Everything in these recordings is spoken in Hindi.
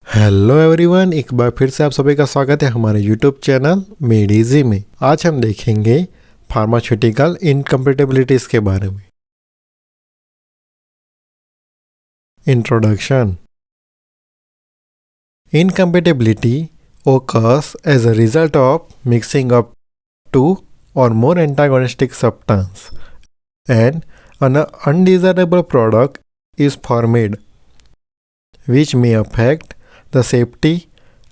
हेलो एवरीवन, एक बार फिर से आप सभी का स्वागत है हमारे यूट्यूब चैनल मेड इजी में। आज हम देखेंगे फार्मास्यूटिकल इनकम्पेटिबिलिटीज के बारे में। Introduction. Incompatibility occurs as a result of mixing of two or more antagonistic substances and an undesirable product is formed which may affect the safety,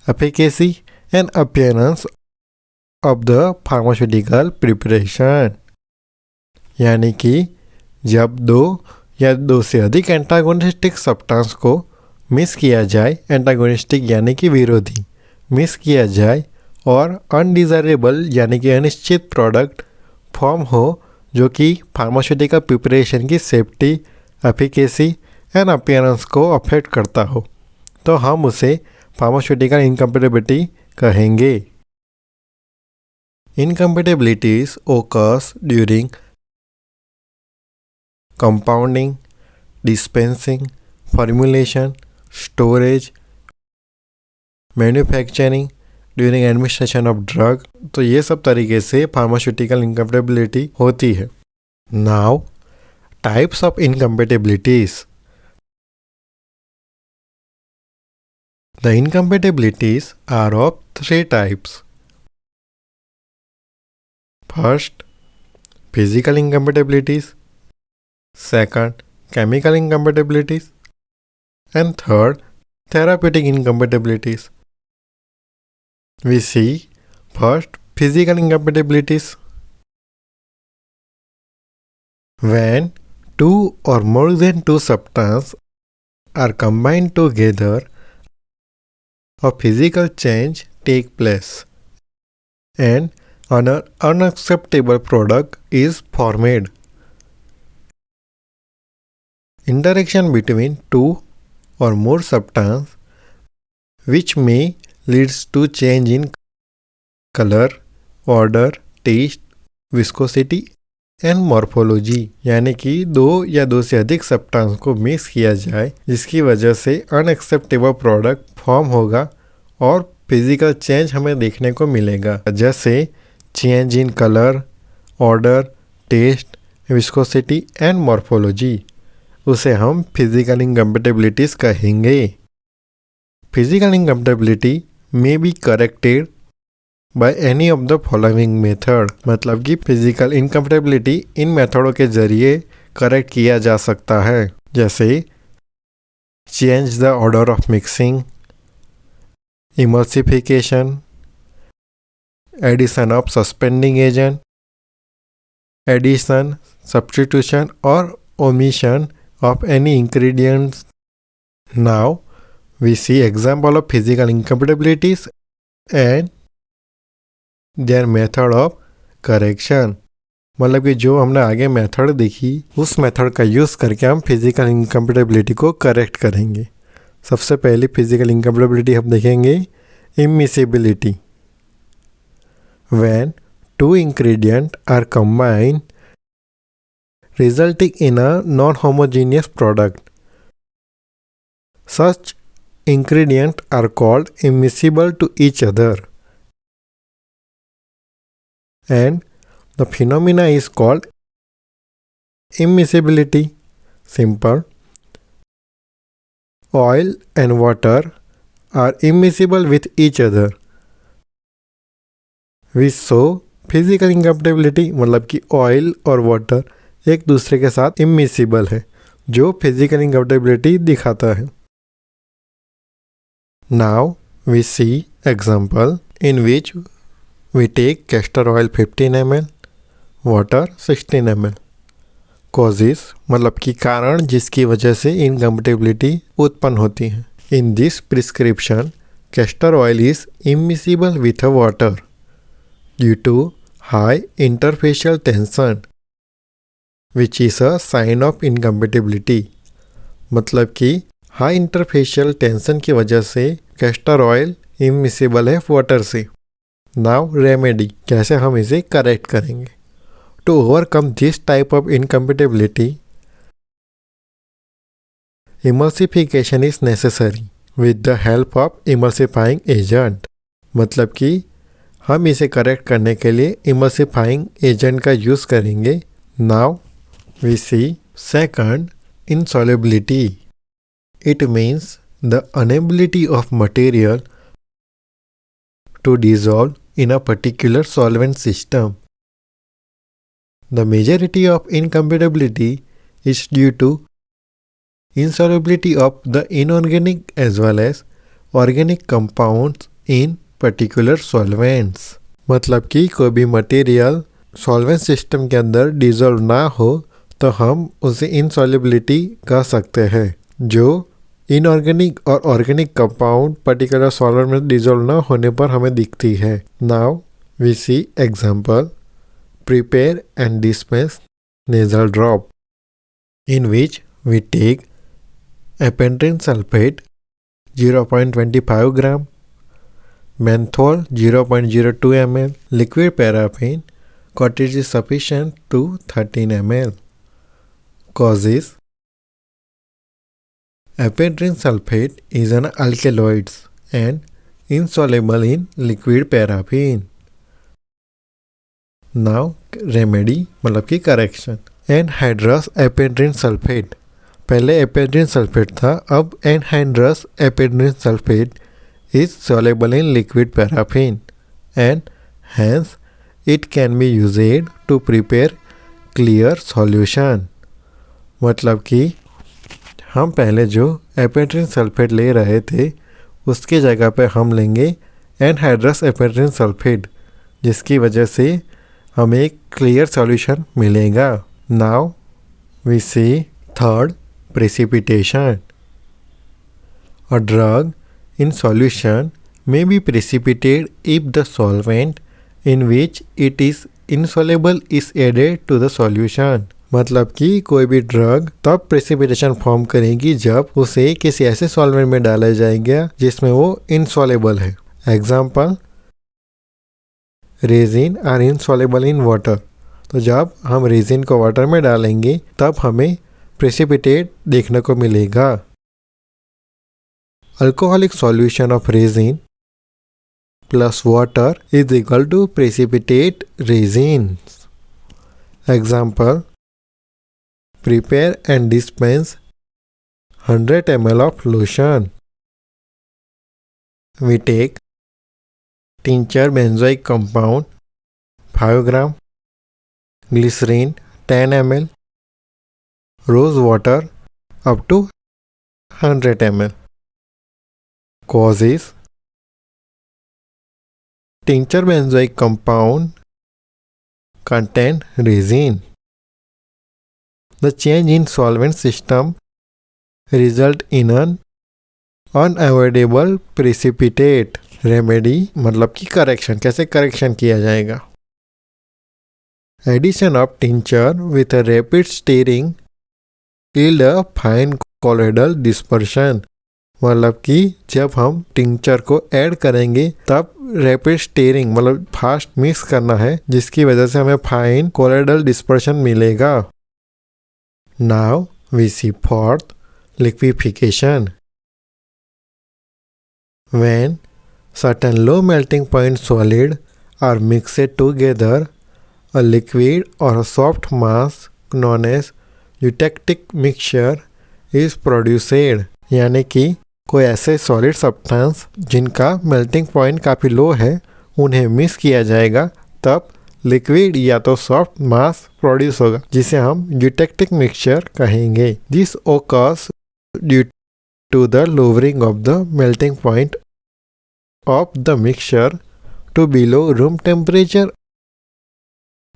efficacy and appearance of the pharmaceutical preparation। यानी कि जब दो या दो से अधिक एंटागोनिस्टिक सब्सटेंस को मिस किया जाए, एंटागोनिस्टिक यानी कि विरोधी मिस किया जाए और अनडिजायरेबल यानी कि अनिश्चित प्रोडक्ट फॉर्म हो जो कि फार्मास्यूटिकल प्रिपरेशन की सेफ्टी, एफिकेसी एंड अपीयरेंस को अफेक्ट करता हो, तो हम उसे फार्मास्यूटिकल इनकम्पेटिबिलिटी कहेंगे। Incompatibilities occurs during compounding, dispensing, formulation, storage, manufacturing, during administration of drug. तो ये सब तरीके से फार्मास्यूटिकल इनकम्पेटिबिलिटी होती है। Now types of incompatibilities. The incompatibilities are of 3 types. First, physical incompatibilities. Second, chemical incompatibilities, and third, therapeutic incompatibilities. We see first physical incompatibilities. When two or more than two substances are combined together, a physical change takes place and an unacceptable product is formed. Interaction between two or more substances which may leads to change in color, odor, taste, viscosity and morphology। यानी कि दो या दो से अधिक सब्सटेंस को मिक्स किया जाए जिसकी वजह से अनएक्सेप्टेबल प्रोडक्ट फॉर्म होगा और फिजिकल चेंज हमें देखने को मिलेगा, जैसे change in colour, odour, taste, viscosity and morphology. उसे हम फिजिकल इनकम्पेटिबिलिटीज कहेंगे। Physical incompatibility may be corrected by any of the following method. मतलब कि फिजिकल इनकम्पेटिबिलिटी इन मेथडों के जरिए करेक्ट किया जा सकता है, जैसे change the order of mixing, emulsification, addition of suspending agent, addition, substitution और omission of any ingredients. Now we see example of physical incompatibilities and their method of correction। मतलब कि जो हमने आगे मेथड देखी उस मेथड का यूज़ करके हम फिजिकल इनकम्पेटिबिलिटी को करेक्ट करेंगे। सबसे पहले फिजिकल इनकम्पेटिबिलिटी हम देखेंगे immiscibility. When two ingredients are combined resulting in a non-homogeneous product, such ingredients are called immiscible to each other and the phenomena is called immiscibility। Simple, oil and water are immiscible with each other। We show physical incompatibility, मतलब कि ऑयल और वाटर एक दूसरे के साथ इमिसिबल है, जो फिजिकल इनकम्पेटिबिलिटी दिखाता है। Now we see example in which we take castor oil 15 ml, water 16 ml। Causes मतलब कि कारण जिसकी वजह से इनकम्पेटिबिलिटी उत्पन्न होती है। In this prescription castor oil is immiscible with a water due to high interfacial tension which is a sign of incompatibility. मतलब कि हाई इंटरफेशियल टेंशन की वजह से कैस्टर ऑयल इमिसिबल है वाटर से। नाउ रेमेडी, कैसे हम इसे करेक्ट करेंगे। To overcome this type of incompatibility emulsification is necessary. With the help of emulsifying agent. मतलब कि हम इसे करेक्ट करने के लिए इमल्सिफाइंग एजेंट का यूज़ करेंगे। Now we see second, insolubility. It means the inability of material to dissolve in a particular solvent system. The majority of incompatibility is due to insolubility of the inorganic as well as organic compounds in particular solvents. मतलब कि कोई भी मटेरियल सॉल्वेंट सिस्टम के अंदर डिजोल्व ना हो तो हम उसे इनसॉल्युबिलिटी कह सकते हैं। जो इनऑर्गेनिक और ऑर्गेनिक कंपाउंड पर्टिकुलर सॉल्वेंट में डिजोल्व ना होने पर हमें दिखती है। Now we see example, prepare and dispense nasal drop in which we take ephedrine sulphate 0.25 gram, menthol 0.02 ml, liquid paraffin quantity is sufficient to 13 ml. Causes: ephedrine sulfate is an alkaloid and insoluble in liquid paraffin. Now remedy मतलब कि करेक्शन। एनहाइड्रस एपेंड्रिन सल्फेट, पहले एपेंड्रिन सल्फेट था, अब anhydrous ephedrine sulphate is soluble in liquid paraffin and hence it can be used to prepare clear solution। मतलब कि हम पहले जो एपेंड्रिन सल्फेट ले रहे थे उसकी जगह पे हम लेंगे एनहाइड्रस एपेंड्रिन सल्फेट, जिसकी वजह से हमें एक क्लियर सॉल्यूशन मिलेगा। Now we see third, precipitation. A drug in solution may be precipitated if the solvent in which it is insoluble is added to the solution। मतलब कि कोई भी ड्रग तब प्रेसिपिटेशन फॉर्म करेगी जब उसे किसी ऐसे सॉल्वेंट में डाला जाएगा जिसमें वो इनसॉल्युबल है। Example, resin are insoluble in water. तो जब हम रेजिन को वाटर में डालेंगे तब हमें प्रेसिपिटेट देखने को मिलेगा। Alcoholic solution of resin plus water is equal to precipitate resins। Example, prepare and dispense 100 ml of lotion। We take tincture benzoic compound 5 gram, glycerin 10 ml, rose water up to 100 ml। Causes: tincture benzoic compound contain resin. The change in solvent system result in an unavoidable precipitate। Remedy मतलब कि करेक्शन, कैसे करेक्शन किया जाएगा? Addition of tincture with a rapid stirring yield a fine colloidal dispersion. मतलब कि जब हम टिंचर को ऐड करेंगे तब रैपिड स्टीयरिंग मतलब फास्ट मिक्स करना है, जिसकी वजह से हमें फाइन कोलोइडल डिस्पर्शन मिलेगा। Now we see fourth, liquefaction. When certain low melting point solid are mixed together, a liquid or a soft mass known as eutectic mixture is produced। यानी कि कोई ऐसे सॉलिड सब्सटेंस जिनका मेल्टिंग पॉइंट काफ़ी लो है उन्हें मिक्स किया जाएगा, तब लिक्विड या तो सॉफ्ट मास प्रोड्यूस होगा जिसे हम यूटेक्टिक मिक्सचर कहेंगे। This occurs due to the lowering of the melting point of the mixture to below room temperature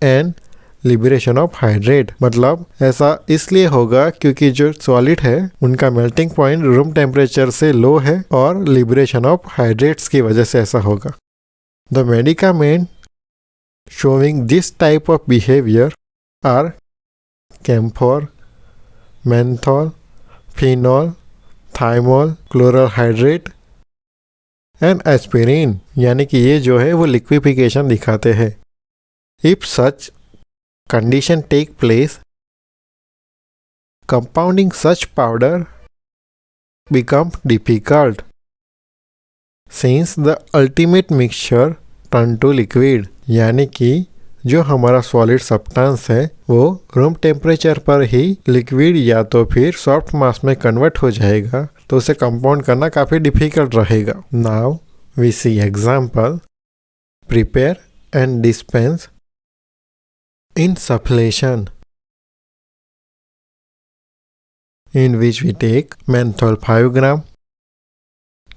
and liberation of hydrate। मतलब ऐसा इसलिए होगा क्योंकि जो सॉलिड है उनका मेल्टिंग पॉइंट रूम टेम्परेचर से लो है और लिबरेशन ऑफ हाइड्रेट्स की वजह से ऐसा होगा। The medicament showing this type of behaviour are camphor, menthol, phenol, thymol, chloral hydrate and aspirin. यानी कि ये जो है वो लिक्विफिकेशन दिखाते हैं। If such condition take place, compounding such powder become difficult. Since the ultimate mixture turn to liquid, यानी कि जो हमारा सॉलिड सब्सटेंस है वो रूम टेम्परेचर पर ही लिक्विड या तो फिर सॉफ्ट मास में कन्वर्ट हो जाएगा, तो उसे कंपाउंड करना काफ़ी डिफिकल्ट रहेगा। Now we see example. Prepare and dispense insufflation, in which we take menthol 5 gram,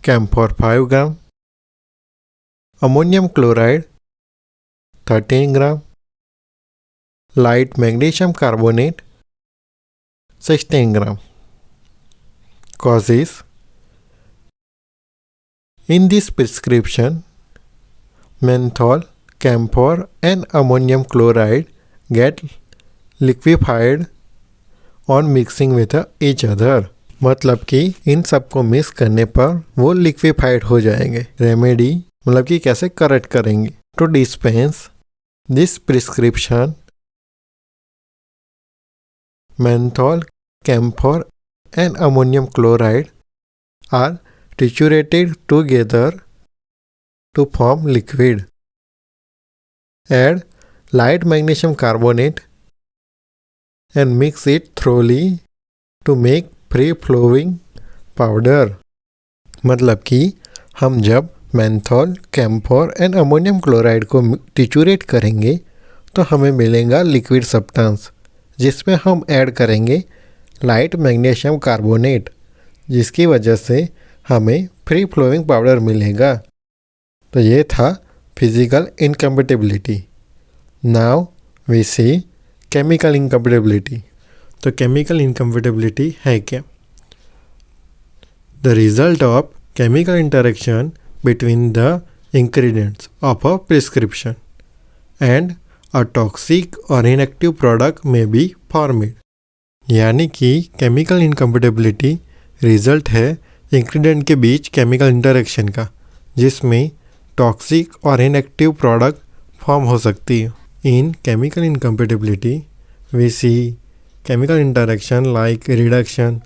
camphor 5 gram, ammonium chloride 13 gram, light magnesium carbonate 16 gram. Causes: in this prescription, menthol, camphor and ammonium chloride get liquefied on mixing with each other, मतलब कि इन सबको मिक्स करने पर वो लिक्विफाइड हो जाएंगे। रेमेडी मतलब कि कैसे करेक्ट करेंगे। To dispense this prescription, menthol, camphor and ammonium chloride are triturated together to form liquid. Add light magnesium carbonate and mix it thoroughly to make free flowing powder, मतलब कि हम जब menthol, camphor and ammonium chloride को ट्रिचुरेट करेंगे तो हमें मिलेगा लिक्विड सब्सटेंस, जिसमें हम ऐड करेंगे लाइट मैग्नीशियम कार्बोनेट, जिसकी वजह से हमें फ्री फ्लोइंग पाउडर मिलेगा। तो ये था physical incompatibility. Now we see chemical incompatibility. तो केमिकल इनकम्पेटिबिलिटी है क्या? The result of chemical interaction between the ingredients of a prescription and a toxic और inactive product may be formed, यानी कि केमिकल इनकम्पेटिबिलिटी रिजल्ट है इंग्रेडिएंट के बीच केमिकल इंटरेक्शन का, जिसमें टॉक्सिक और इनएक्टिव प्रोडक्ट फॉर्म हो सकती है। In chemical incompatibility we see chemical interaction like reduction,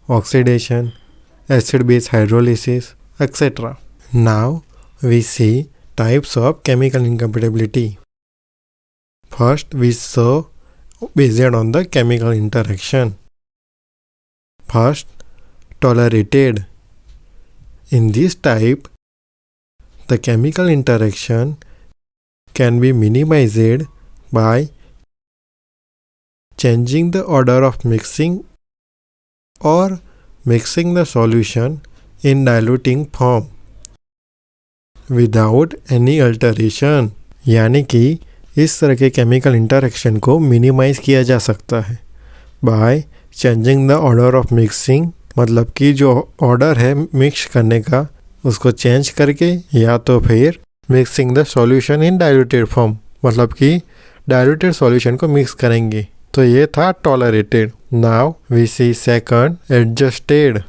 oxidation, acid base hydrolysis etcetera. Now we see types of chemical incompatibility. First we saw based on the chemical interaction. First, tolerated. In this type, the chemical interaction can be minimized by changing the order of mixing or mixing the solution in diluting form without any alteration, यानी कि इस तरह के केमिकल इंटरेक्शन को मिनिमाइज़ किया जा सकता है by changing the order of mixing, मतलब कि जो ऑर्डर है मिक्स करने का उसको चेंज करके, या तो फिर mixing the solution in diluted form, मतलब कि डाइल्यूटेड सॉल्यूशन को मिक्स करेंगे। तो ये था tolerated. Now we see second, adjusted.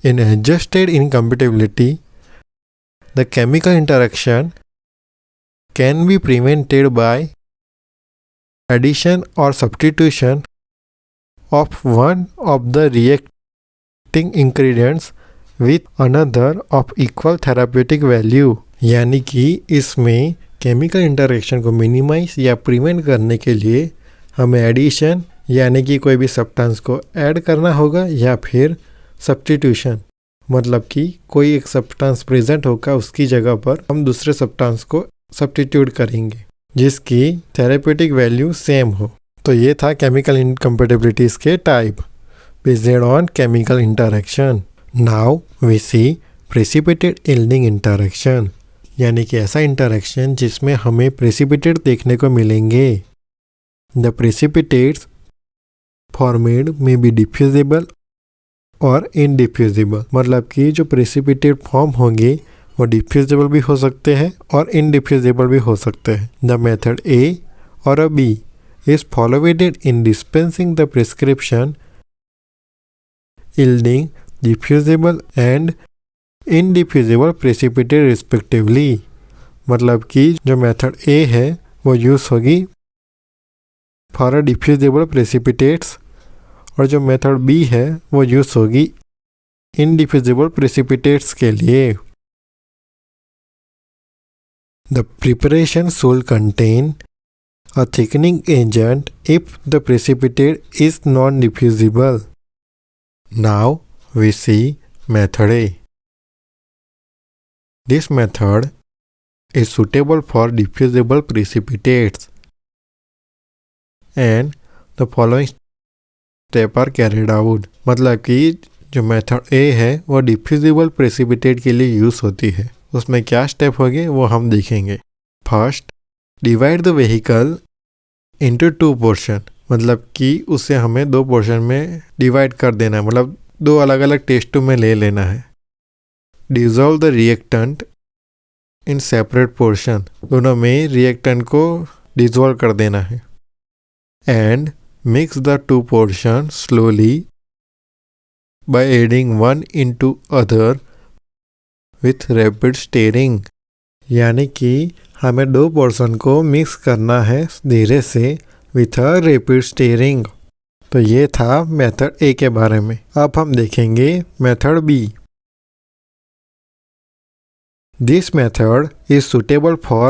In adjusted incompatibility the chemical interaction can be prevented by addition or substitution of one of the reacting ingredients with another of equal therapeutic value, यानी कि इसमें केमिकल इंटरेक्शन को मिनिमाइज या प्रिवेंट करने के लिए हमें एडिशन यानी कि कोई भी सब्सटेंस को ऐड करना होगा, या फिर सब्स्टिट्यूशन मतलब कि कोई एक सब्सटेंस प्रेजेंट होगा उसकी जगह पर हम दूसरे सब्सटेंस को सब्स्टिट्यूट करेंगे जिसकी थेरेप्यूटिक वैल्यू सेम हो। तो ये था केमिकल इनकम्पेटिबिलिटीज के type based on chemical interaction. Now we see precipitate yielding interaction, यानी कि ऐसा इंटरेक्शन जिसमें हमें प्रेसिपिटेट देखने को मिलेंगे। द प्रेसिपिटेट्स फॉर्मेड में बी डिफ्यूजिबल और इनडिफ्यूजिबल, मतलब कि जो प्रेसिपिटेट फॉर्म होंगे वो डिफ्यूजिबल भी हो सकते हैं और इनडिफ्यूजिबल भी हो सकते हैं। द मेथड ए और B is followed in dispensing the prescription yielding diffusible and indiffusible precipitate respectively, मतलब कि जो मेथड ए है वो यूज़ होगी फॉर डिफ्यूजिबल प्रेसिपिटेट्स और जो मेथड बी है वो यूज़ होगी इनडिफ्यूजिबल प्रेसिपिटेट्स के लिए। The preparation should contain a thickening agent if the precipitate is non diffusible. Now we see method A. This method is suitable for diffusible precipitates and the following step are carried out। मतलब कि जो मेथड ए है वो डिफ्यूजिबल प्रेसिपिटेट के लिए यूज़ होती है। उसमें क्या स्टेप होंगे वो हम देखेंगे। First, divide the vehicle into 2 portion. मतलब कि उसे हमें 2 पोर्शन में डिवाइड कर देना है, मतलब 2 अलग अलग टेस्ट में ले लेना है। Dissolve the reactant in separate portion. दोनों में रिएक्टेंट को डिजोल्व कर देना है। And mix the 2 portion slowly by adding one into other with rapid steering. यानी कि हमें 2 पोर्शन को मिक्स करना है धीरे से विथ अ रैपिड स्टीयरिंग। तो ये था मेथड ए के बारे में। अब हम देखेंगे method B. This method is suitable for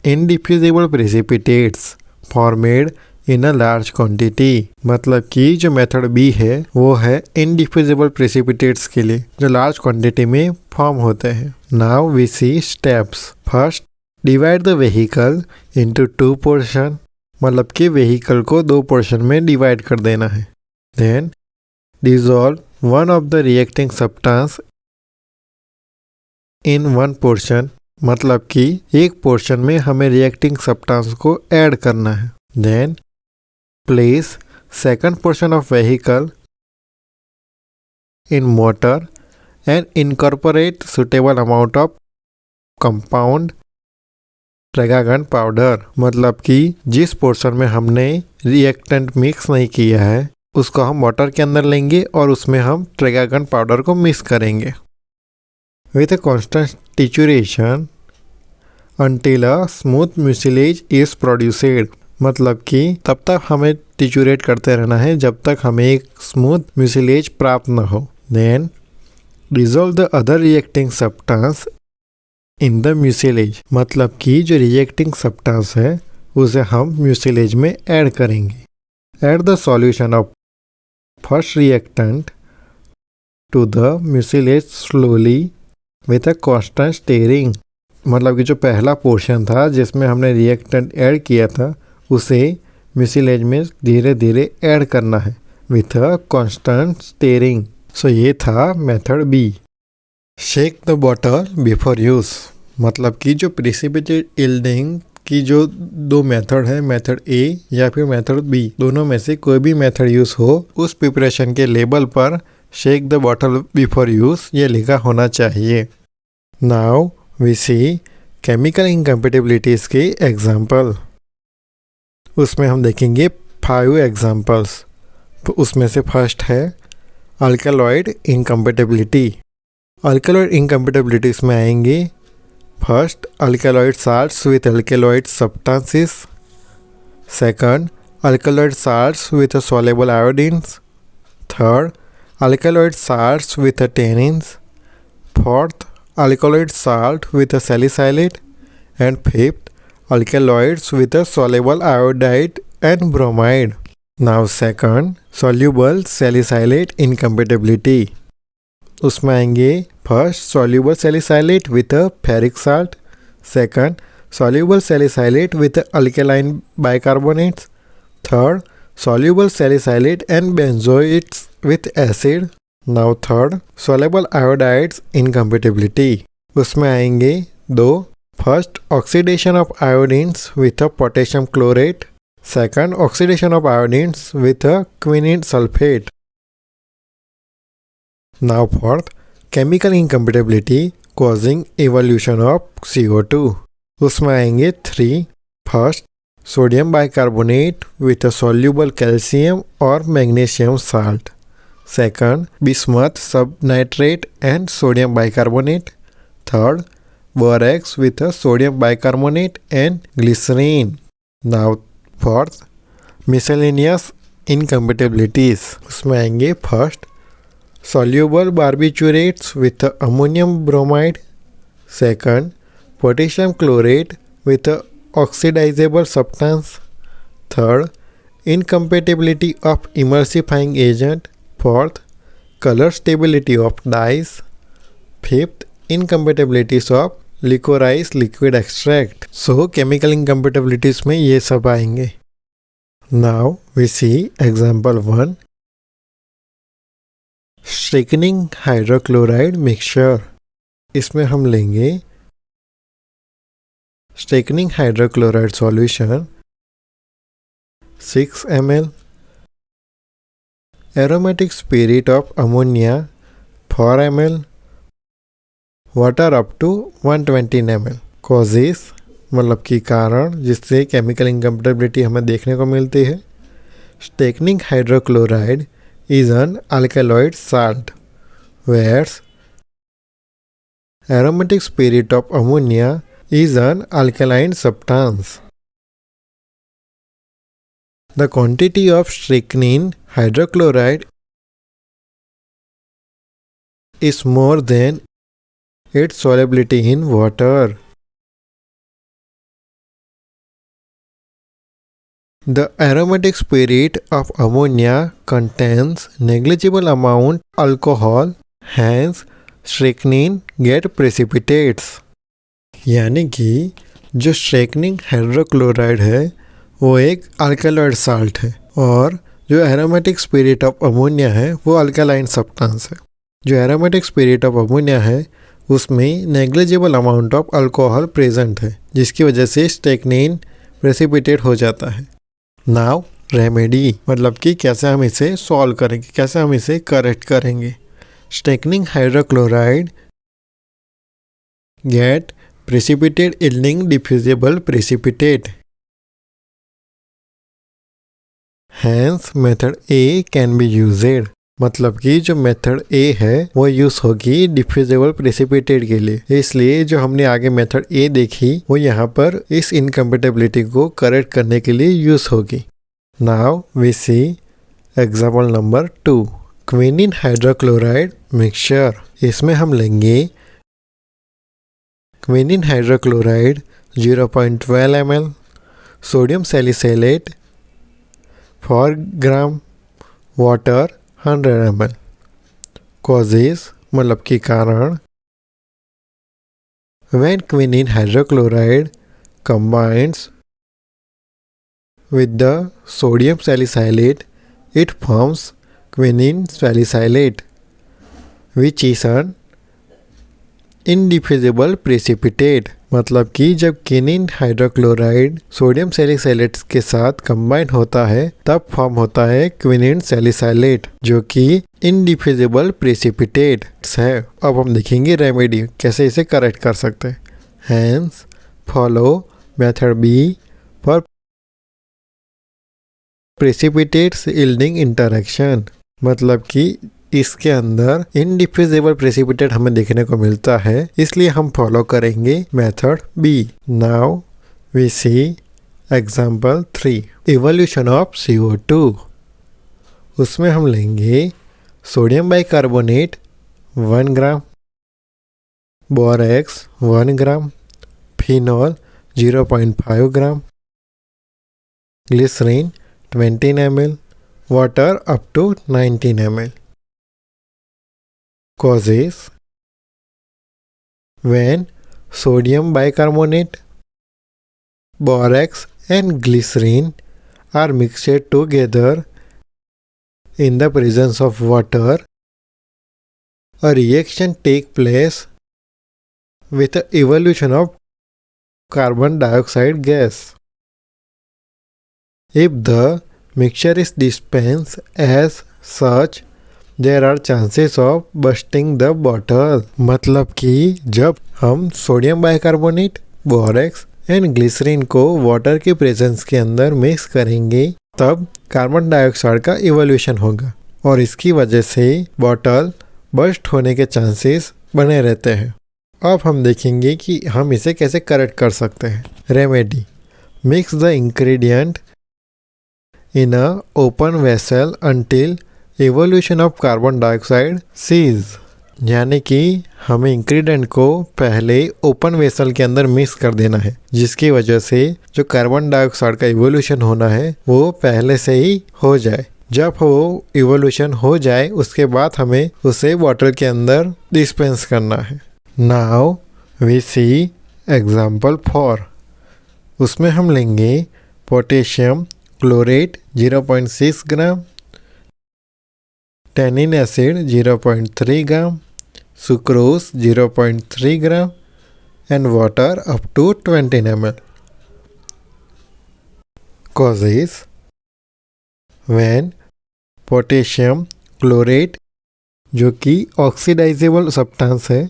indiffusible precipitates formed in a large quantity। मतलब कि जो मेथड बी है वो है indiffusible precipitates के लिए जो लार्ज क्वांटिटी में फॉर्म होते हैं। Now we see steps। First, divide the vehicle into 2 portion। मतलब कि vehicle को 2 पोर्शन में डिवाइड कर देना है। Then dissolve one of the reacting substance in 1 portion. मतलब कि एक पोर्शन में हमें रिएक्टिंग सब्सटेंस को ऐड करना है। Then place second portion of vehicle in mortar and incorporate suitable amount of compound tragacanth powder. मतलब कि जिस पोर्शन में हमने रिएक्टेंट मिक्स नहीं किया है उसको हम मोटर के अंदर लेंगे और उसमें हम ट्रेगागन पाउडर को मिक्स करेंगे with a constant trituration until a smooth mucilage is produced। मतलब कि तब तक हमें टिचुरेट करते रहना है जब तक हमें एक स्मूथ म्यूसिलेज प्राप्त न हो। Then dissolve the other reacting substance in the mucilage. मतलब कि जो रिएक्टिंग सब्सटेंस है उसे हम म्यूसिलेज में ऐड करेंगे। Add the solution of first reactant to the mucilage slowly with a constant stirring. मतलब कि जो पहला पोर्शन था जिसमें हमने रिएक्टेंट ऐड किया था उसे म्यूसिलेज में धीरे धीरे ऐड करना है with a constant stirring. So ये था method B. Shake the bottle before use. मतलब कि जो प्रेसिपिटेट यील्डिंग की जो 2 मेथड है, मेथड ए या फिर मेथड बी, दोनों में से कोई भी मेथड यूज़ हो उस प्रिपरेशन के लेबल पर shake the bottle before use ये लिखा होना चाहिए। नाउ वी सी केमिकल इनकम्पेटिबिलिटीज़ के एग्जाम्पल। उसमें हम देखेंगे 5 एग्जाम्पल्स। तो उसमें से फर्स्ट है अल्कलॉइड इनकम्पेटिबिलिटी। अल्कलॉइड इनकम्पेटिबिलिटीज़ में आएंगे first alkaloid salts with alkaloid substances. Second alkaloid salts with soluble आयोडीन्स। Third alkaloid salts with a tannins. Fourth, alkaloid salt with a salicylate. And fifth, alkaloids with a soluble iodide and bromide. Now second, soluble salicylate incompatibility। उसमें आएंगे first soluble salicylate with a ferric salt. Second, soluble salicylate with alkaline bicarbonates. Third, soluble salicylate and benzoates with acid। Now third, soluble iodides incompatibility। उसमें आएंगे 2, first oxidation of आयोडीन्स with a potassium chlorate. Second oxidation of आयोडीन्स with a quinine sulphate. Now fourth, chemical incompatibility causing evolution of CO2। उसमें आएंगे 3, first sodium bicarbonate with a soluble calcium और magnesium salt. Second bismuth subnitrate and sodium bicarbonate. Third borax with a sodium bicarbonate and glycerine. Now fourth miscellaneous incompatibilities. उसमें आएंगे first soluble barbiturates with ammonium bromide. Second, potassium chlorate with oxidizable substance. Third, incompatibility of emulsifying agent. Fourth, color stability of dyes. Fifth, incompatibilities of licorice liquid extract. So chemical incompatibilities में ये सब आएंगे. Now we see example 1. Strychnine hydrochloride mixture. इसमें हम लेंगे strychnine hydrochloride solution 6 ml, aromatic spirit of ammonia 4 ml, water up to 120 ml. Causes मतलब कि कारण जिससे केमिकल इनकम्पेटिबिलिटी हमें देखने को मिलती है. Strychnine hydrochloride is an alkaloid salt, whereas aromatic spirit of ammonia is an alkaline substance. The quantity of strychnine hydrochloride is more than its solubility in water. The aromatic spirit of ammonia contains negligible amount alcohol, hence strychnine get precipitates. यानी कि जो स्ट्राइक्निन हाइड्रोक्लोराइड है वो एक अल्कलॉइड साल्ट है और जो एरोमेटिक स्पिरिट ऑफ अमोनिया है वो अल्कलाइन सब्सटेंस है. जो एरोमेटिक स्पिरिट ऑफ अमोनिया है उसमें negligible amount of alcohol present है जिसकी वजह से स्ट्राइक्निन प्रेसिपिटेट हो जाता है. नाउ रेमेडी मतलब कि कैसे हम इसे सॉल्व करेंगे, कैसे हम इसे करेक्ट करेंगे. Strychnine hydrochloride get precipitate yielding diffusible precipitate. Hence method A can be used. मतलब कि जो मेथड A है वो यूज़ होगी डिफ्यूजिबल प्रेसिपिटेट के लिए. इसलिए जो हमने आगे मेथड A देखी वो यहाँ पर इस इनकम्पेटिबिलिटी को करेक्ट करने के लिए यूज़ होगी. Now we see example number 2. Quinine hydrochloride mixture. इसमें हम लेंगे quinine hydrochloride 0.12 ml, sodium salicylate 4 gram, water 100 ml. Causes मतलब कि कारण when quinine hydrochloride combines with the sodium salicylate it forms quinine salicylate which is an indiffusible precipitate. मतलब कि जब क्विनिन हाइड्रोक्लोराइड सोडियम सैलिसैलेट के साथ कंबाइन होता है तब फॉर्म होता है क्विनिन सैलिसैलेट जो कि इनडिफ्यूजिबल प्रेसिपिटेट्स है. अब हम देखेंगे रेमेडी कैसे इसे करेक्ट कर सकते हैं. Hence follow method B for precipitates yielding interaction. मतलब कि इसके अंदर इनडिफ्यूजिबल प्रेसिपिटेट हमें देखने को मिलता है इसलिए हम फॉलो करेंगे method B. Now we see example 3. Evolution of CO2. उसमें हम लेंगे sodium bicarbonate 1 gram, borax 1 gram, phenol 0.5 gram, glycerine 20 ml, water up to 19 ml. Causes when sodium bicarbonate, borax and glycerine are mixed together in the presence of water, a reaction takes place with the evolution of carbon dioxide gas. If the mixture is dispensed as such, there are chances of bursting the bottle. मतलब कि जब हम sodium bicarbonate, borax and glycerine को वाटर के प्रेजेंस के अंदर मिक्स करेंगे तब कार्बन डाइऑक्साइड का इवोल्यूशन होगा और इसकी वजह से बॉटल बस्ट होने के चांसेस बने रहते हैं. अब हम देखेंगे कि हम इसे कैसे करेक्ट कर सकते हैं. Remedy: mix the ingredient in a open vessel until evolution of carbon dioxide cease, यानी कि हमें इंग्रेडिएंट को पहले ओपन वेसल के अंदर मिक्स कर देना है, जिसकी वजह से जो कार्बन डाइऑक्साइड का इवोल्यूशन होना है वो पहले से ही हो जाए। जब वो इवोल्यूशन हो जाए उसके बाद हमें उसे बॉटल के अंदर डिस्पेंस करना है। Now we see example four, उसमें हम लेंगे potassium chlorate 0.6 gram, tannic acid 0.3 gram, sucrose 0.3 gram and water up to 20 ml. Causes: when potassium chlorate जो कि ऑक्सीडाइजेबल सब्सटेंस है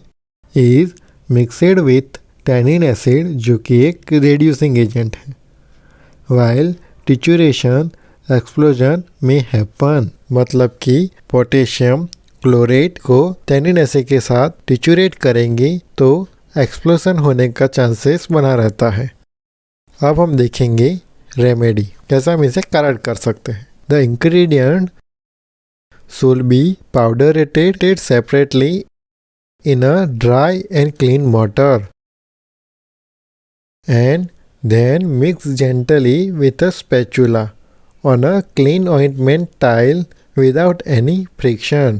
is mixed with tannin acid जो कि एक रेड्यूसिंग एजेंट है, वाइल टिचुरेशन एक्सप्लोजन में हैपन, मतलब कि पोटेशियम क्लोरेट को टैनिन एसिड के साथ टिचुरेट करेंगे तो एक्सप्लोजन होने का चांसेस बना रहता है। अब हम देखेंगे रेमेडी, कैसे हम इसे करेक्ट कर सकते हैं। The ingredient should be powderated separately in a dry and clean mortar and then mix gently with a spatula on a clean ointment tile without any friction।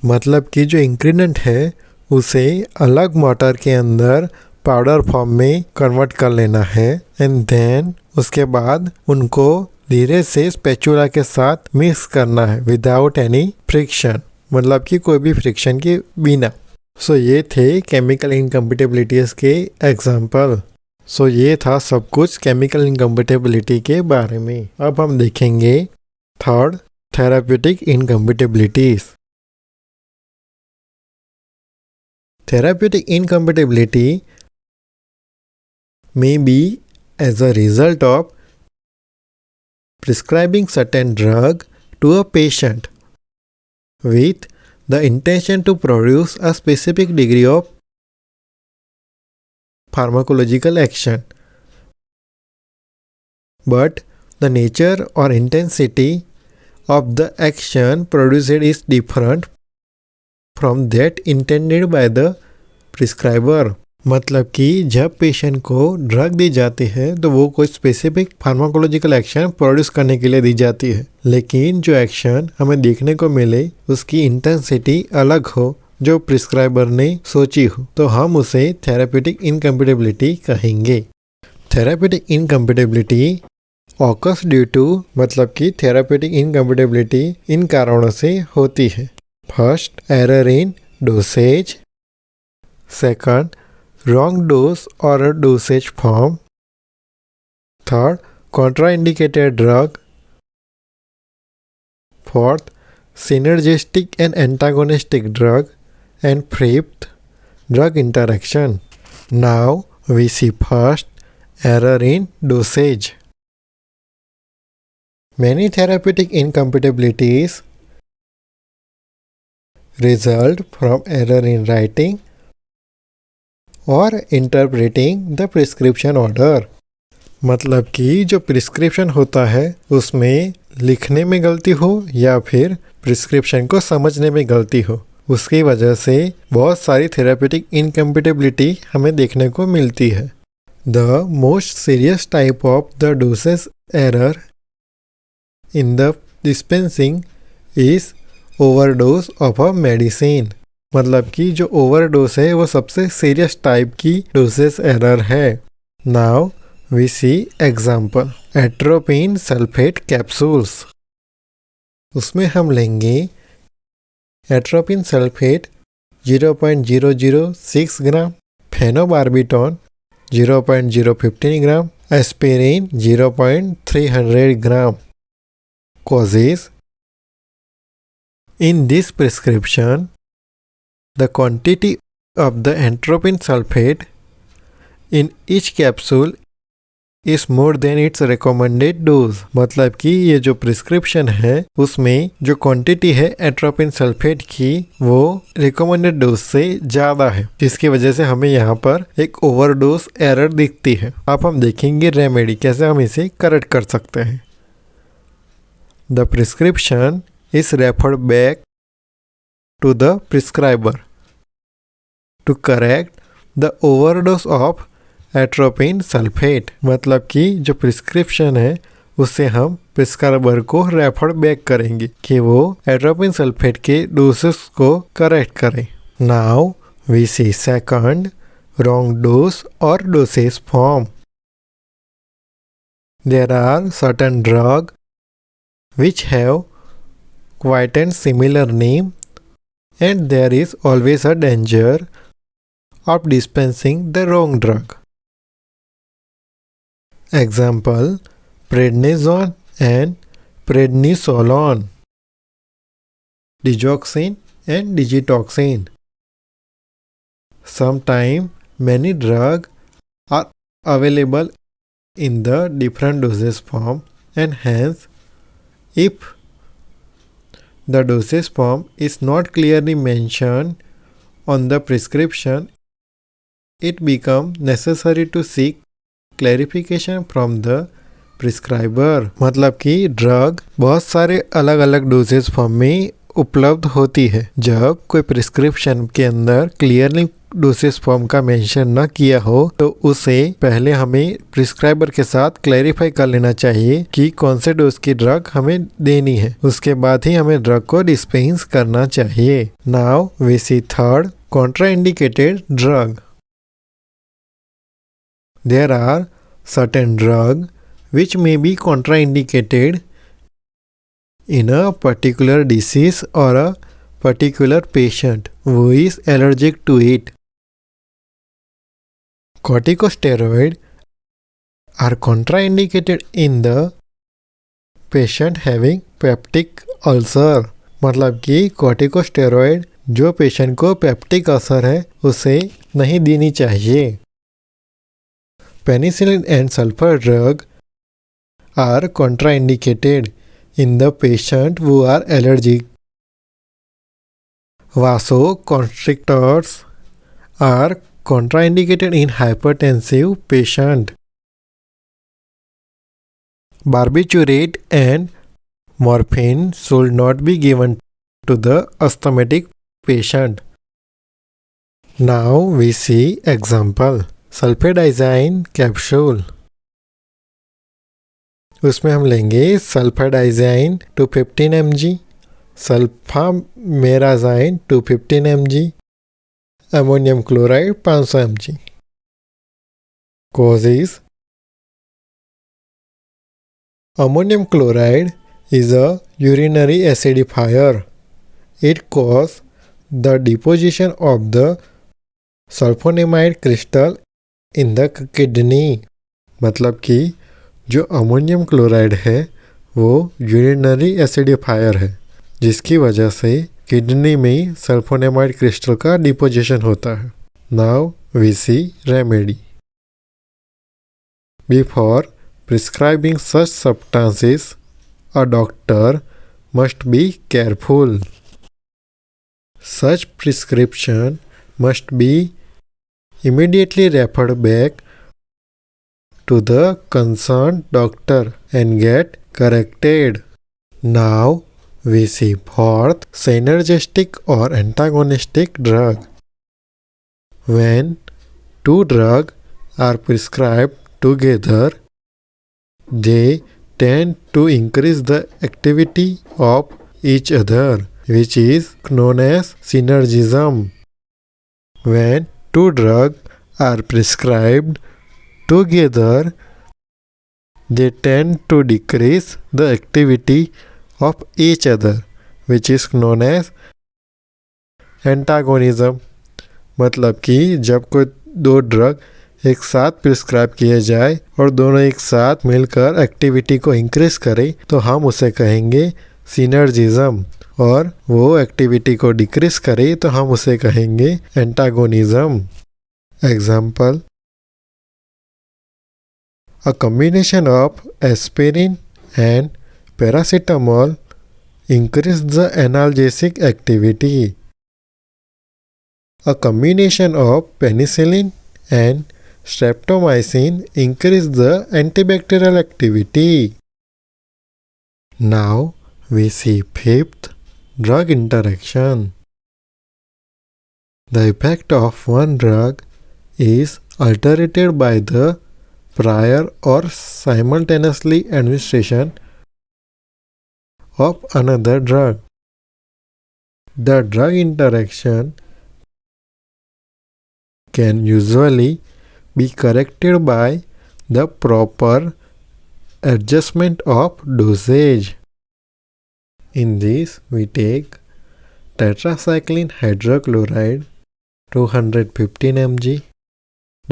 मतलब कि जो इंग्रेडिएंट है उसे अलग मोटर के अंदर पाउडर फॉर्म में कन्वर्ट कर लेना है एंड देन उसके बाद उनको धीरे से स्पैचुला के साथ मिक्स करना है विदाउट एनी फ्रिक्शन, मतलब कि कोई भी फ्रिक्शन के बिना। सो ये थे केमिकल इनकम्पैटिबिलिटीज के एग्जाम्पल। सो ये था सब कुछ केमिकल इनकम्पैटिबिलिटी के बारे में। अब हम देखेंगे third, therapeutic incompatibilities. Therapeutic incompatibility may be as a result of prescribing certain drug to a patient with the intention to produce a specific degree of pharmacological action, but the nature or intensity of the action produced is different from that intended by the prescriber। मतलब कि जब पेशेंट को ड्रग दी जाती है तो वो कोई स्पेसिफिक फार्माकोलॉजिकल एक्शन प्रोड्यूस करने के लिए दी जाती है, लेकिन जो एक्शन हमें देखने को मिले उसकी इंटेंसिटी अलग हो जो प्रिस्क्राइबर ने सोची हो, तो हम उसे थेराप्यूटिक इनकम्पैटिबिलिटी कहेंगे। Therapeutic incompatibility occurs due to, मतलब कि थेराप्यूटिक इनकम्पैटिबिलिटी इन कारणों से होती है। First, error in dosage. Second, wrong dose or a dosage form. Third, contraindicated drug. Fourth, synergistic and antagonistic drug. And fifth, drug interaction. Now we see first, error in dosage. Many therapeutic incompatibilities result from error in writing और इंटरप्रेटिंग द प्रिस्क्रिप्शन ऑर्डर। मतलब कि जो प्रिस्क्रिप्शन होता है उसमें लिखने में गलती हो या फिर प्रिस्क्रिप्शन को समझने में गलती हो, उसकी वजह से बहुत सारी थेराप्यूटिक इनकम्पैटिबिलिटी हमें देखने को मिलती है। The most serious type of the dosage error in the dispensing is overdose of a medicine. मतलब कि जो ओवरडोज है वो सबसे सीरियस टाइप की डोसेज एरर है। Now we see example, atropine sulphate capsules. उसमें हम लेंगे atropine sulphate 0.006 gram, phenobarbitone 0.015 gram, aspirin 0.300 gram. Causes: in this prescription the quantity of the atropine sulfate in each capsule is more than its recommended dose। मतलब कि ये जो प्रिस्क्रिप्शन है उसमें जो क्वांटिटी है एट्रोपिन सल्फेट की वो रिकमेंडेड डोज से ज़्यादा है, जिसकी वजह से हमें यहाँ पर एक ओवरडोज एरर दिखती है। अब हम देखेंगे रेमेडी, कैसे हम इसे करेक्ट कर सकते हैं। The prescription is referred back to the prescriber to correct the overdose of atropine sulphate. मतलब कि जो प्रिस्क्रिप्शन है उससे हम प्रिस्क्राइबर को रेफर बैक करेंगे कि वो एट्रोपिन सल्फेट के डोसेस को करेक्ट करें। Now we see second wrong dose और dosage form. There are certain drug which have quite and similar name, and there is always a danger of dispensing the wrong drug. Example: prednisone and prednisolone, digoxin and digitoxin. Sometimes many drugs are available in the different dosage form, and hence if the dosage form is not clearly mentioned on the prescription, it becomes necessary to seek clarification from the prescriber। मतलब कि ड्रग बहुत सारे अलग अलग डोसेज फॉर्म में उपलब्ध होती है। जब कोई प्रिस्क्रिप्शन के अंदर क्लियरली डोसेज फॉर्म का मेंशन न किया हो तो उसे पहले हमें प्रिस्क्राइबर के साथ क्लैरिफाई कर लेना चाहिए कि कौन से डोज की ड्रग हमें देनी है, उसके बाद ही हमें ड्रग को डिस्पेंस करना चाहिए। Now we see third contraindicated drug. There are certain drug which may be contraindicated in a particular disease or a particular patient who is allergic to it. Corticosteroids are contraindicated in the patient having peptic ulcer। मतलब कि corticosteroid जो पेशेंट को पेप्टिक अल्सर है उसे नहीं देनी चाहिए। Penicillin and sulphur drug are contraindicated in the patient who are allergic. Vasoconstrictors are contraindicated in hypertensive patient. Barbiturate and morphine should not be given to the asthmatic patient. Now we see example: sulfadiazine capsule। उसमें हम लेंगे सल्फाडाइजाइन 215 mg, सल्फामेराजाइन 215 mg, ammonium chloride 500 mg। Causes: ammonium chloride is a urinary acidifier. It causes the deposition of the sulfonamide crystal in the kidney। मतलब कि जो अमोनियम क्लोराइड है वो यूरिनरी एसिडिफायर है जिसकी वजह से किडनी में सल्फोनेमाइड क्रिस्टल का डिपोजिशन होता है। Now we see remedy. Before prescribing such substances a doctor must be careful. Such prescription must be immediately referred back to the concerned doctor and get corrected. Now we see fourth synergistic or antagonistic drug. When two drugs are prescribed together, they tend to increase the activity of each other, which is known as synergism. When two drugs are prescribed together, they tend to decrease the activity of each other, which is known as antagonism। मतलब कि जब कोई दो ड्रग एक साथ प्रिस्क्राइब किए जाए और दोनों एक साथ मिलकर एक्टिविटी को इंक्रीज करें तो हम उसे कहेंगे सिनर्जिज्म, और वो एक्टिविटी को डिक्रीज करे तो हम उसे कहेंगे antagonism. Example: A combination of aspirin and paracetamol increase the analgesic activity. A combination of penicillin and streptomycin increase the antibacterial activity. Now We see fifth, drug interaction. The effect of one drug is alterated by the prior or simultaneously administration of another drug. The drug interaction can usually be corrected by the proper adjustment of dosage. In this, we take tetracycline hydrochloride 215 mg.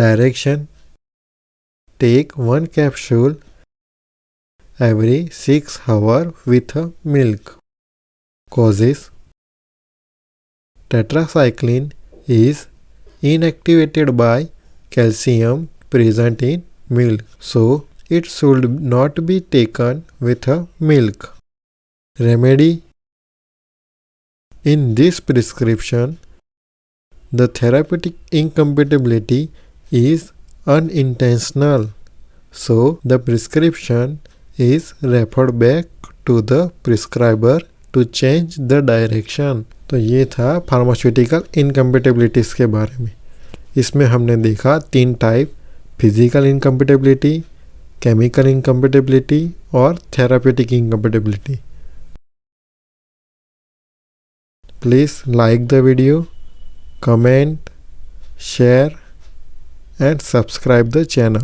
Direction: take 1 capsule every 6 hours with milk. Causes: tetracycline is inactivated by calcium present in milk, so it should not be taken with milk. Remedy: in this prescription, the therapeutic incompatibility is unintentional, so the prescription is referred back to the prescriber to change the direction. तो ये था फार्मास्यूटिकल इनकम्पेटेबिलिटीज़ के बारे में। इसमें हमने देखा 3 type: physical incompatibility, chemical incompatibility और therapeutic incompatibility. Please like the video, comment, share and subscribe the channel.